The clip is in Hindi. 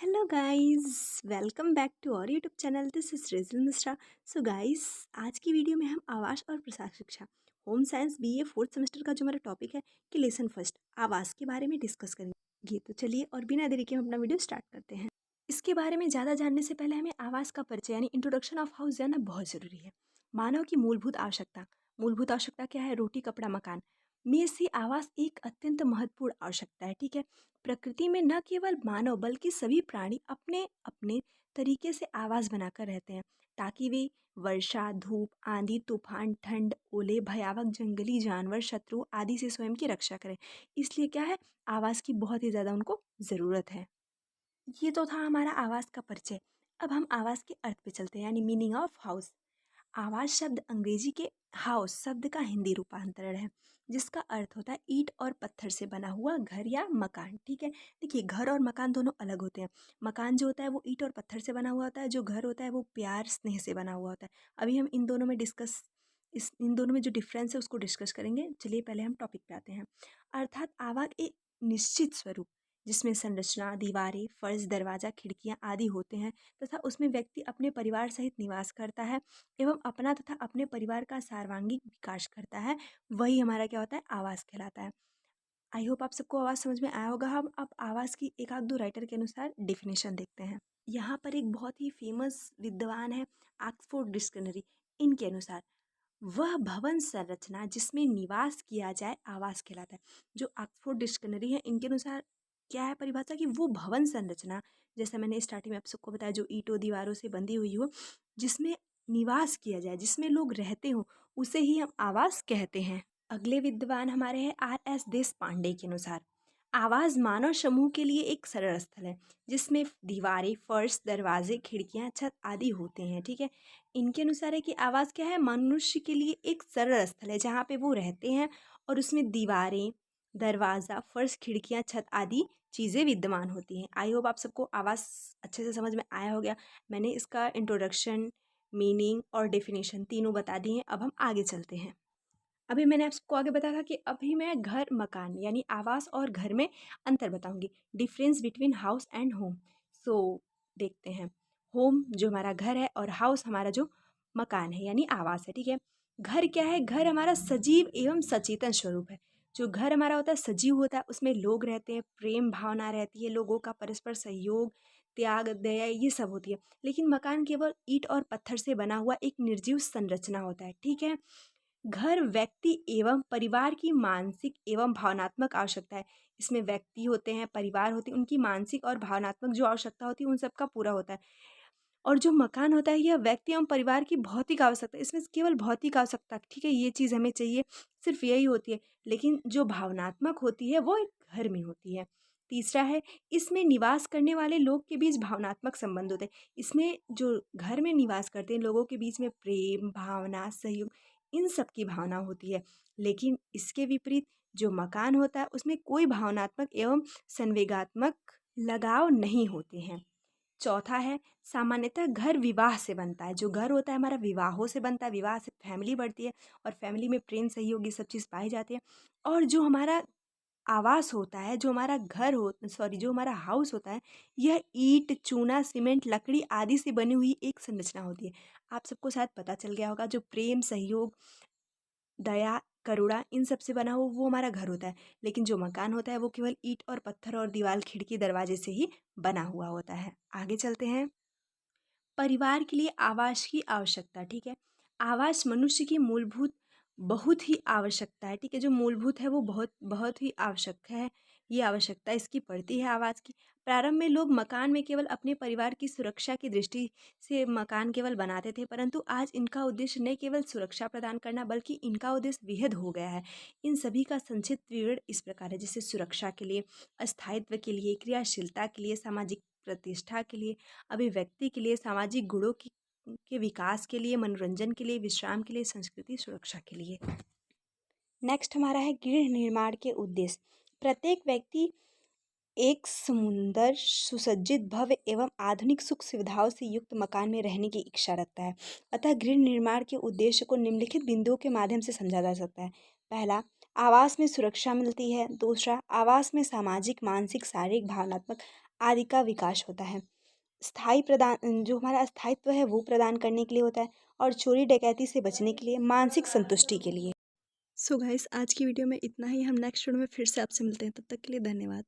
Hello guys, welcome back to our YouTube channel. This is Rijal Mishra. So guys, आज की वीडियो में हम आवास और प्रशासनिक शिक्षा home science BA fourth semester का जो हमारा टॉपिक है कि लेसन फर्स्ट आवास के बारे में डिस्कस करेंगे। तो चलिए और बिना देरी के हम अपना वीडियो स्टार्ट करते हैं। इसके बारे में ज़्यादा जानने से पहले हमें आवास का परिचय यानी इंट्रोडक्शन ऑफ हाउस जानना बहुत ज़रूरी है। मानव की मूलभूत आवश्यकता क्या है? रोटी कपड़ा मकान में से आवास एक अत्यंत महत्वपूर्ण आवश्यकता है। ठीक है, प्रकृति में न केवल मानव बल्कि सभी प्राणी अपने अपने तरीके से आवास बनाकर रहते हैं ताकि वे वर्षा, धूप, आंधी, तूफान, ठंड, ओले, भयावह जंगली जानवर, शत्रु आदि से स्वयं की रक्षा करें। इसलिए क्या है, आवास की बहुत ही ज़्यादा उनको ज़रूरत है। ये तो था हमारा आवास का परिचय। अब हम आवास के अर्थ पे चलते हैं यानी मीनिंग ऑफ हाउस। आवास शब्द अंग्रेजी के हाउस शब्द का हिंदी रूपांतरण है जिसका अर्थ होता है ईंट और पत्थर से बना हुआ घर या मकान। ठीक है, देखिए घर और मकान दोनों अलग होते हैं। मकान जो होता है वो ईंट और पत्थर से बना हुआ होता है, जो घर होता है वो प्यार स्नेह से बना हुआ होता है। अभी हम इन दोनों में जो डिफरेंस है उसको डिस्कस करेंगे। चलिए पहले हम टॉपिक पे आते हैं। अर्थात आवास एक निश्चित स्वरूप जिसमें संरचना, दीवारें, फर्श, दरवाजा, खिड़कियां आदि होते हैं तथा उसमें व्यक्ति अपने परिवार सहित निवास करता है एवं अपना तथा अपने परिवार का सर्वांगीण विकास करता है। वही हमारा क्या होता है, आवास कहलाता है। आई होप आप सबको आवाज़ समझ में आया होगा। हम अब आवास की एक आध दो राइटर के अनुसार डिफिनेशन देखते हैं। यहाँ पर एक बहुत ही फेमस विद्वान है ऑक्सफोर्ड डिक्शनरी। इनके अनुसार वह भवन संरचना जिसमें निवास किया जाए आवास कहलाता है। जो ऑक्सफोर्ड डिक्शनरी है इनके अनुसार क्या है परिभाषा कि वो भवन संरचना, जैसे मैंने स्टार्टिंग में आप सबको बताया, जो ईंटों दीवारों से बंधी हुई हो, जिसमें निवास किया जाए, जिसमें लोग रहते हो, उसे ही हम आवास कहते हैं। अगले विद्वान हमारे हैं R.S. देश पांडे के अनुसार आवास मानव समूह के लिए एक सरल स्थल है जिसमें दीवारें, फर्श, दरवाजे, खिड़कियां, छत आदि होते हैं। ठीक है, इनके अनुसार है कि आवास क्या है, मनुष्य के लिए एक सरल स्थल है जहाँ पे वो रहते हैं और उसमें दीवारें, दरवाज़ा, फर्श, खिड़कियाँ, छत आदि चीज़ें विद्यमान होती हैं। आई होप आप सबको आवास अच्छे से समझ में आया हो गया। मैंने इसका इंट्रोडक्शन, मीनिंग और डेफिनेशन तीनों बता दिए हैं। अब हम आगे चलते हैं। अभी मैंने आप सबको आगे बताया था कि अभी मैं घर मकान यानी आवास और घर में अंतर बताऊंगी, difference between house and home. So देखते हैं। होम जो हमारा घर है और हाउस हमारा जो मकान है यानी आवास है। ठीक है, घर क्या है, घर हमारा सजीव एवं सचेतन स्वरूप है। जो घर हमारा होता है सजीव होता है, उसमें लोग रहते हैं, प्रेम भावना रहती है, लोगों का परस्पर सहयोग, त्याग, दया, ये सब होती है। लेकिन मकान केवल ईंट और पत्थर से बना हुआ एक निर्जीव संरचना होता है। ठीक है, घर व्यक्ति एवं परिवार की मानसिक एवं भावनात्मक आवश्यकता है। इसमें व्यक्ति होते हैं, परिवार होते हैं, उनकी मानसिक और भावनात्मक जो आवश्यकता होती है उन सबका पूरा होता है। और जो मकान होता है यह व्यक्ति एवं परिवार की भौतिक आवश्यकता, इसमें केवल भौतिक आवश्यकता, ठीक है, ये चीज़ हमें चाहिए, सिर्फ यही होती है। लेकिन जो भावनात्मक होती है वो एक घर में होती है। तीसरा है, इसमें निवास करने वाले लोग के बीच भावनात्मक संबंध होते हैं। इसमें जो घर में निवास करते हैं लोगों के बीच में प्रेम, भावना, सहयोग, इन सब की भावना होती है। लेकिन इसके विपरीत जो मकान होता है उसमें कोई भावनात्मक एवं संवेगात्मक लगाव नहीं होते हैं। चौथा है, सामान्यतः घर विवाह से बनता है। जो घर होता है हमारा विवाहों से बनता है, विवाह से फैमिली बढ़ती है और फैमिली में प्रेम, सहयोग, ये सब चीज़ पाई जाती है। और जो हमारा आवास होता है, जो हमारा घर हो सॉरी जो हमारा हाउस होता है, यह ईंट, चूना, सीमेंट, लकड़ी आदि से बनी हुई एक संरचना होती है। आप सबको शायद पता चल गया होगा, जो प्रेम, सहयोग, दया, करुणा, इन सब से बना हो वो हमारा घर होता है। लेकिन जो मकान होता है वो केवल ईंट और पत्थर और दीवार, खिड़की, दरवाजे से ही बना हुआ होता है। आगे चलते हैं। परिवार के लिए आवास की आवश्यकता। ठीक है, आवास मनुष्य की मूलभूत बहुत ही आवश्यकता है। ठीक है, जो मूलभूत है वो बहुत बहुत ही आवश्यक है। ये आवश्यकता इसकी पड़ती है आवास की। प्रारंभ में लोग मकान में केवल अपने परिवार की सुरक्षा की दृष्टि से मकान केवल बनाते थे, परंतु आज इनका उद्देश्य न केवल सुरक्षा प्रदान करना बल्कि इनका उद्देश्य विविध हो गया है। इन सभी का संक्षिप्त विवरण इस प्रकार है, जैसे सुरक्षा के लिए, स्थायित्व के लिए, क्रियाशीलता के लिए, सामाजिक प्रतिष्ठा के लिए, अभिव्यक्ति के लिए, सामाजिक गुणों की के विकास के लिए, मनोरंजन के लिए, विश्राम के लिए, संस्कृति सुरक्षा के लिए। नेक्स्ट हमारा है गृह निर्माण के उद्देश्य। प्रत्येक व्यक्ति एक सुंदर, सुसज्जित, भव्य एवं आधुनिक सुख सुविधाओं से युक्त मकान में रहने की इच्छा रखता है। अतः गृह निर्माण के उद्देश्य को निम्नलिखित बिंदुओं के माध्यम से समझा जा सकता है। पहला, आवास में सुरक्षा मिलती है। दूसरा, आवास में सामाजिक, मानसिक, शारीरिक, भावनात्मक आदि का विकास होता है। स्थायी प्रदान जो हमारा स्थायित्व है वो प्रदान करने के लिए होता है, और चोरी डकैती से बचने के लिए, मानसिक संतुष्टि के लिए। सो गाइस, आज की वीडियो में इतना ही। हम नेक्स्ट वीडियो में फिर से आपसे मिलते हैं, तब तक के लिए धन्यवाद।